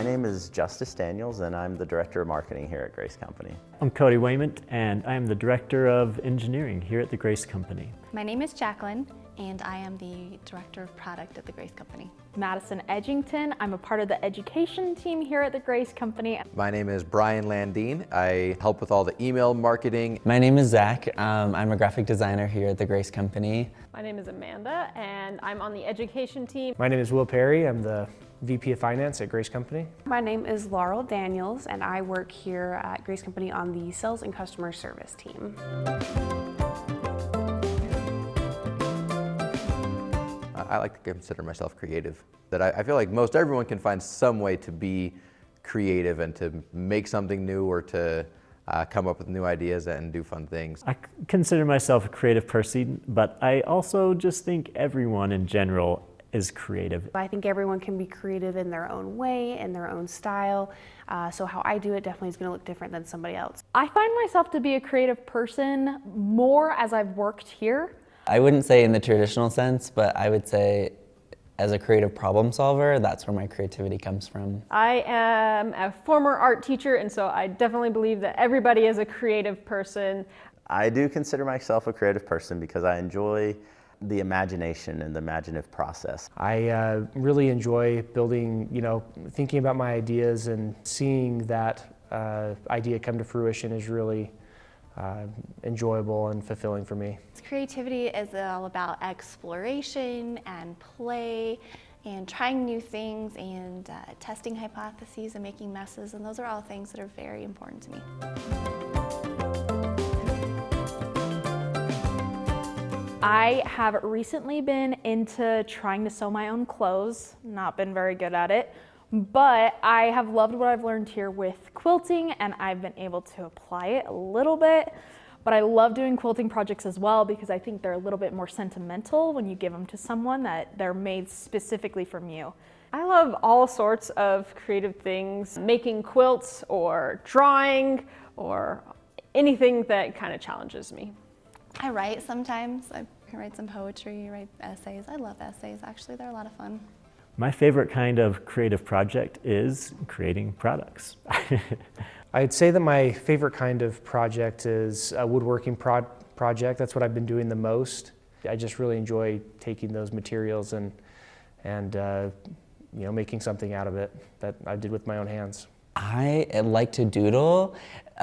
My name is Justice Daniels, and I'm the Director of Marketing here at Grace Company. I'm Cody Wayment, and I am the Director of Engineering here at the Grace Company. My name is Jacqueline, and I am the Director of Product at the Grace Company. Madison Edgington. I'm a part of the education team here at the Grace Company. My name is Brian Landine. I help with all the email marketing. My name is Zach. I'm a graphic designer here at the Grace Company. My name is Amanda, and I'm on the education team. My name is Will Perry. I'm the VP of Finance at Grace Company. My name is Laurel Daniels, and I work here at Grace Company on the Sales and Customer Service team. I like to consider myself creative. That I feel like most everyone can find some way to be creative and to make something new or to come up with new ideas and do fun things. I consider myself a creative person, but I also just think everyone in general is creative. I think everyone can be creative in their own way, in their own style. So how I do it definitely is going to look different than somebody else. I find myself to be a creative person more as I've worked here. I wouldn't say in the traditional sense, but I would say as a creative problem solver, that's where my creativity comes from. I am a former art teacher, and so I definitely believe that everybody is a creative person. I do consider myself a creative person because I enjoy the imagination and the imaginative process. I really enjoy building, thinking about my ideas and seeing that idea come to fruition is really enjoyable and fulfilling for me. Creativity is all about exploration and play and trying new things and testing hypotheses and making messes, and those are all things that are very important to me. I have recently been into trying to sew my own clothes, not been very good at it, but I have loved what I've learned here with quilting, and I've been able to apply it a little bit. But I love doing quilting projects as well because I think they're a little bit more sentimental when you give them to someone, that they're made specifically from you. I love all sorts of creative things, making quilts or drawing or anything that kind of challenges me. I write sometimes. I write some poetry, write essays. I love essays, actually. They're a lot of fun. My favorite kind of creative project is creating products. I'd say that my favorite kind of project is a woodworking project. That's what I've been doing the most. I just really enjoy taking those materials and making something out of it that I did with my own hands. I like to doodle,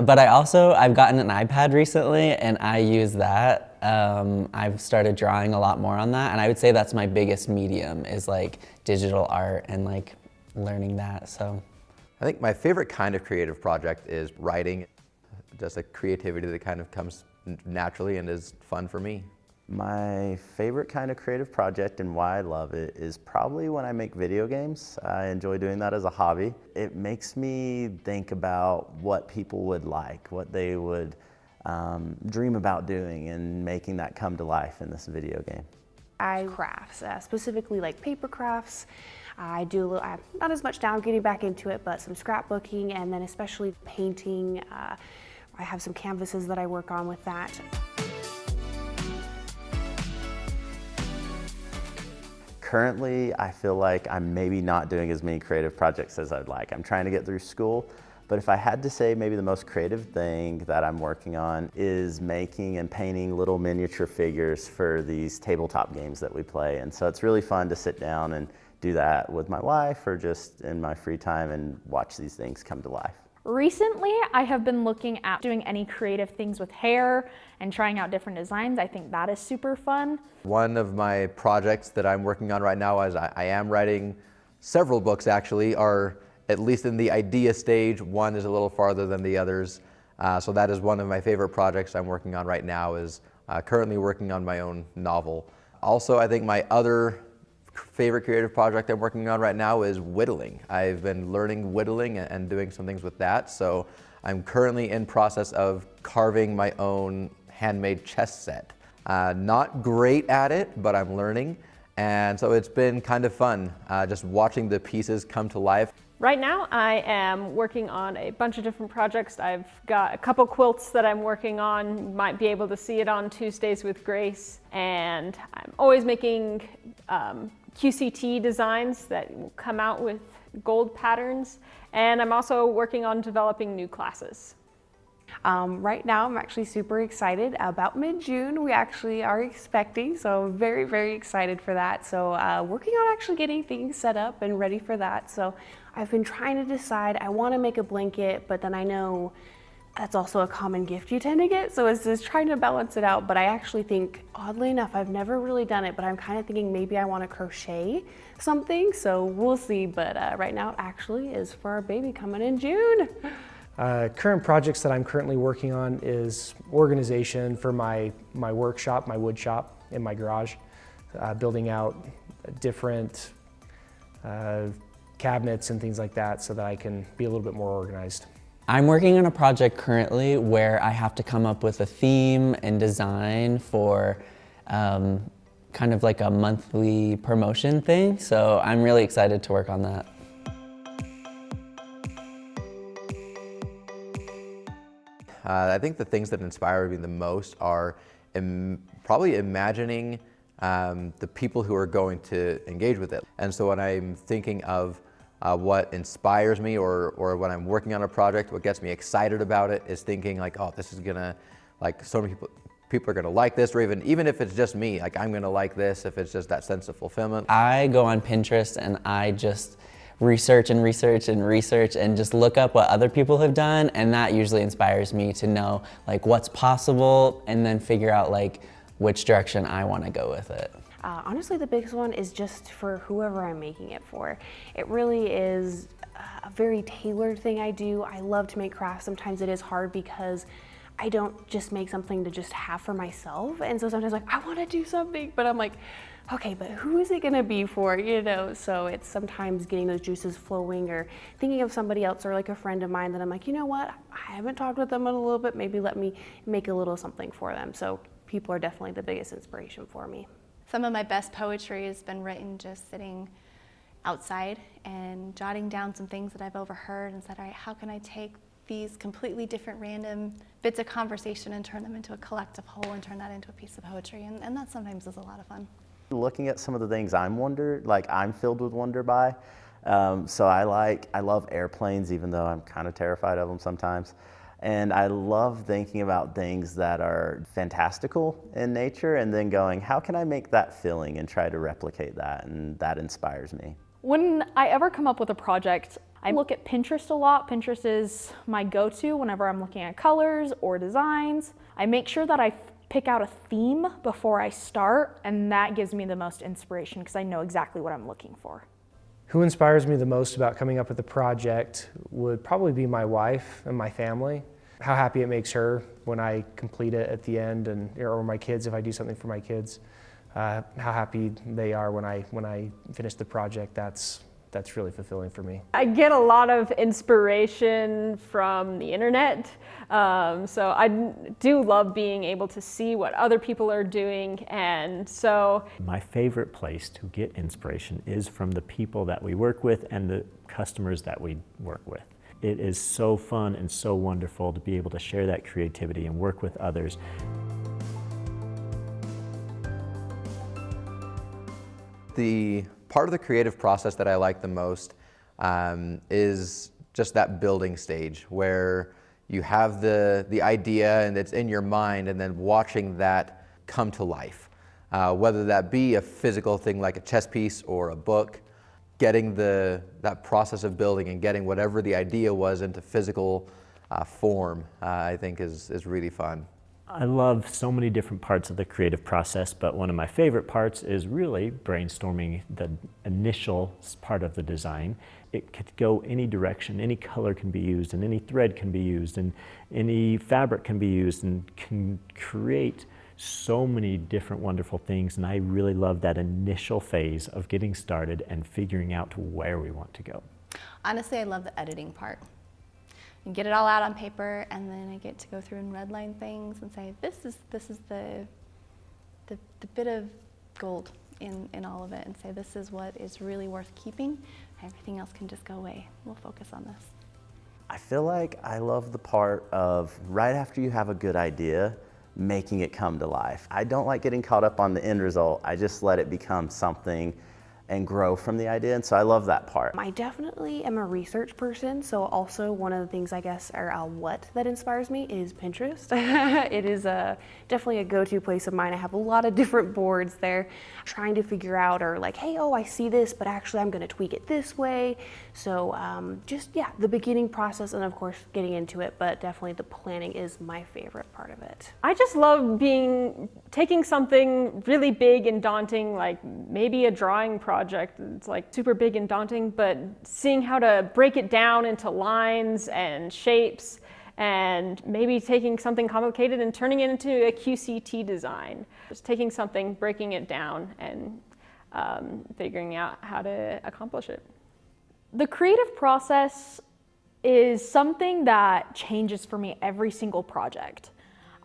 but I've gotten an iPad recently and I use that. I've started drawing a lot more on that, and I would say that's my biggest medium is like digital art and like learning that. So I think my favorite kind of creative project is writing. Just a creativity that kind of comes naturally and is fun for me. My favorite kind of creative project and why I love it is probably when I make video games. I enjoy doing that as a hobby. It makes me think about what people would like, what they would dream about doing, and making that come to life in this video game. I crafts, specifically like paper crafts. I do a little, not as much now, I'm getting back into it, but some scrapbooking, and then especially painting. I have some canvases that I work on with that. Currently, I feel like I'm maybe not doing as many creative projects as I'd like. I'm trying to get through school, but if I had to say maybe the most creative thing that I'm working on is making and painting little miniature figures for these tabletop games that we play. And so it's really fun to sit down and do that with my wife or just in my free time and watch these things come to life. Recently, I have been looking at doing any creative things with hair and trying out different designs. I think that is super fun. One of my projects that I'm working on right now is I am writing several books actually, are at least in the idea stage. One is a little farther than the others. So that is one of my favorite projects I'm working on right now, is currently working on my own novel. Also, I think my other favorite creative project I'm working on right now is whittling. I've been learning whittling and doing some things with that. So I'm currently in process of carving my own handmade chess set. Not great at it, but I'm learning. And so it's been kind of fun just watching the pieces come to life. Right now, I am working on a bunch of different projects. I've got a couple quilts that I'm working on. You might be able to see it on Tuesdays with Grace. And I'm always making QCT designs that will come out with gold patterns. And I'm also working on developing new classes. Right now, I'm actually super excited. About mid-June, we actually are expecting, so very, very excited for that. So working on actually getting things set up and ready for that. So I've been trying to decide, I want to make a blanket, but then I know that's also a common gift you tend to get. So it's just trying to balance it out. But I actually think, oddly enough, I've never really done it, but I'm kind of thinking maybe I want to crochet something. So we'll see. But right now, it actually is for our baby coming in June. Current projects that I'm currently working on is organization for my workshop, my wood shop in my garage, building out different cabinets and things like that so that I can be a little bit more organized. I'm working on a project currently where I have to come up with a theme and design for kind of like a monthly promotion thing. So I'm really excited to work on that. I think the things that inspire me the most are probably imagining the people who are going to engage with it. And so when I'm thinking of what inspires me or when I'm working on a project, what gets me excited about it is thinking like, oh, this is gonna, like so many people are gonna like this, or even if it's just me, like I'm gonna like this, if it's just that sense of fulfillment. I go on Pinterest and I just research and research and research and just look up what other people have done, and that usually inspires me to know like what's possible and then figure out like which direction I want to go with it. Honestly, the biggest one is just for whoever I'm making it for. It really is a very tailored thing I do. I love to make crafts. Sometimes it is hard because I don't just make something to just have for myself. And so sometimes like, I want to do something, but I'm like, okay, but who is it gonna be for, you know? So it's sometimes getting those juices flowing or thinking of somebody else or like a friend of mine that I'm like, you know what? I haven't talked with them in a little bit. Maybe let me make a little something for them. So people are definitely the biggest inspiration for me. Some of my best poetry has been written just sitting outside and jotting down some things that I've overheard and said, all right, how can I take these completely different random bits of conversation and turn them into a collective whole and turn that into a piece of poetry? And that sometimes is a lot of fun. Looking at some of the things I'm filled with wonder by. So I love airplanes, even though I'm kind of terrified of them sometimes. And I love thinking about things that are fantastical in nature and then going, how can I make that feeling and try to replicate that? And that inspires me. When I ever come up with a project, I look at Pinterest a lot. Pinterest is my go-to whenever I'm looking at colors or designs. I make sure that I pick out a theme before I start, and that gives me the most inspiration because I know exactly what I'm looking for. Who inspires me the most about coming up with a project would probably be my wife and my family. How happy it makes her when I complete it at the end, or my kids if I do something for my kids. How happy they are when I finish the project. That's really fulfilling for me. I get a lot of inspiration from the internet, so I do love being able to see what other people are doing, and so My favorite place to get inspiration is from the people that we work with and the customers that we work with. It is so fun and so wonderful to be able to share that creativity and work with others. The part of the creative process that I like the most is just that building stage where you have the idea and it's in your mind, and then watching that come to life. Whether that be a physical thing like a chess piece or a book, getting that process of building and getting whatever the idea was into physical form, I think is really fun. I love so many different parts of the creative process, but one of my favorite parts is really brainstorming the initial part of the design. It could go any direction, any color can be used, and any thread can be used, and any fabric can be used, and can create so many different wonderful things. And I really love that initial phase of getting started and figuring out where we want to go. Honestly, I love the editing part. And get it all out on paper, and then I get to go through and redline things and say, this is the bit of gold in all of it, and say this is what is really worth keeping. Everything else can just go away. We'll focus on this. I feel like I love the part of right after you have a good idea, making it come to life. I don't like getting caught up on the end result. I just let it become something and grow from the idea. And so I love that part. I definitely am a research person, so also one of the things I guess, or what that inspires me is Pinterest. It is definitely a go-to place of mine. I have a lot of different boards there, trying to figure out, or like, hey, oh, I see this, but actually I'm gonna tweak it this way. So just, yeah, the beginning process, and of course getting into it, but definitely the planning is my favorite part of it. I just love taking something really big and daunting, like maybe a drawing project. It's like super big and daunting, but seeing how to break it down into lines and shapes, and maybe taking something complicated and turning it into a QCT design. Just taking something, breaking it down, and figuring out how to accomplish it. The creative process is something that changes for me every single project.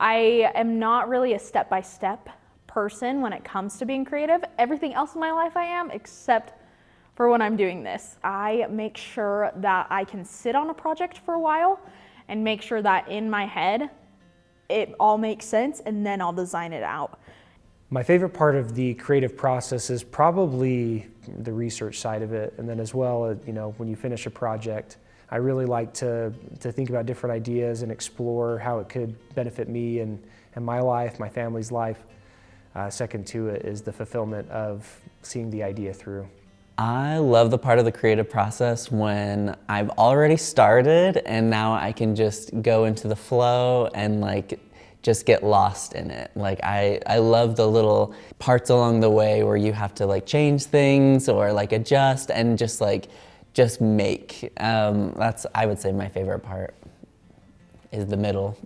I am not really a step-by-step person when it comes to being creative. Everything else in my life I am, except for when I'm doing this. I make sure that I can sit on a project for a while and make sure that in my head it all makes sense, and then I'll design it out. My favorite part of the creative process is probably the research side of it, and then as well, you know, when you finish a project, I really like to think about different ideas and explore how it could benefit me and my life, my family's life. Second to it is the fulfillment of seeing the idea through. I love the part of the creative process when I've already started and now I can just go into the flow and like just get lost in it. Like I love the little parts along the way where you have to like change things or like adjust and just make. That's, I would say, my favorite part is the middle.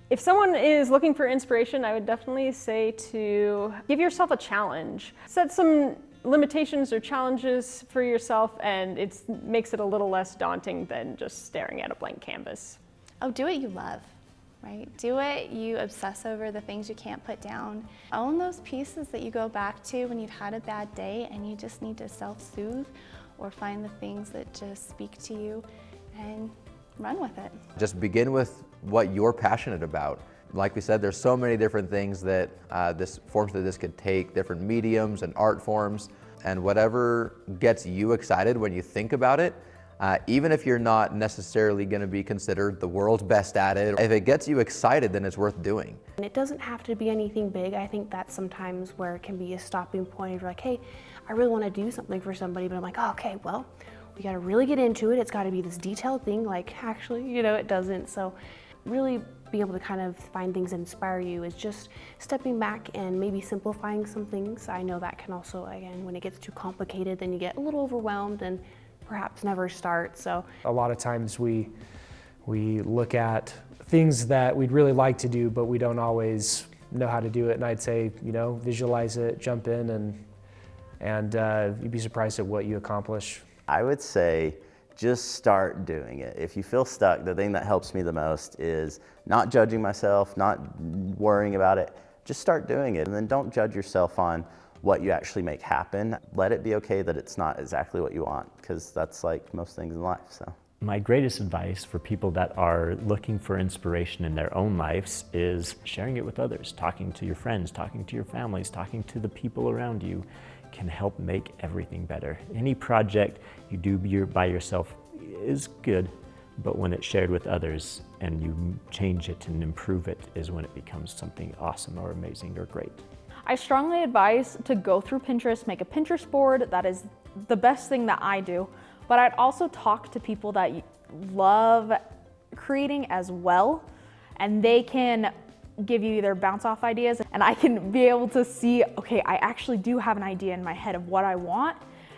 If someone is looking for inspiration, I would definitely say to give yourself a challenge. Set some limitations or challenges for yourself, and it makes it a little less daunting than just staring at a blank canvas. Oh, do what you love, right? Do it. You obsess over the things you can't put down. Own those pieces that you go back to when you've had a bad day and you just need to self-soothe, or find the things that just speak to you and run with it. Just begin with what you're passionate about. Like we said, there's so many different things that forms that this could take, different mediums and art forms, and whatever gets you excited when you think about it, even if you're not necessarily going to be considered the world's best at it, if it gets you excited, then it's worth doing. And it doesn't have to be anything big. I think that's sometimes where it can be a stopping point. You're like, hey, I really want to do something for somebody, but I'm like, oh, okay, well, we got to really get into it. It's got to be this detailed thing. Like, actually, you know, it doesn't. So really be able to kind of find things that inspire you is just stepping back and maybe simplifying some things. I know that can also, again, when it gets too complicated, then you get a little overwhelmed and perhaps never start. So a lot of times we look at things that we'd really like to do, but we don't always know how to do it. And I'd say, you know, visualize it, jump in, and you'd be surprised at what you accomplish. I would say just start doing it. If you feel stuck, the thing that helps me the most is not judging myself, not worrying about it. Just start doing it, and then don't judge yourself on what you actually make happen. Let it be okay that it's not exactly what you want, because that's like most things in life. So my greatest advice for people that are looking for inspiration in their own lives is sharing it with others. Talking to your friends, talking to your families, talking to the people around you can help make everything better. Any project you do by yourself is good, but when it's shared with others and you change it and improve it is when it becomes something awesome or amazing or great. I strongly advise to go through Pinterest, make a Pinterest board. That is the best thing that I do. But I'd also talk to people that love creating as well, and they can give you either bounce off ideas, and I can be able to see, okay, I actually do have an idea in my head of what I want,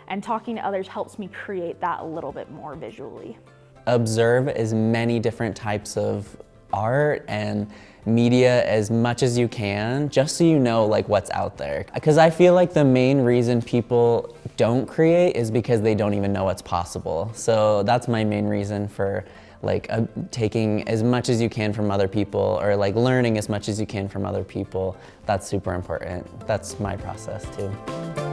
and talking to others helps me create that a little bit more visually. Observe as many different types of art and media as much as you can, just so you know like what's out there. Because I feel like the main reason people don't create is because they don't even know what's possible. So that's my main reason for like taking as much as you can from other people, or like learning as much as you can from other people. That's super important. That's my process too.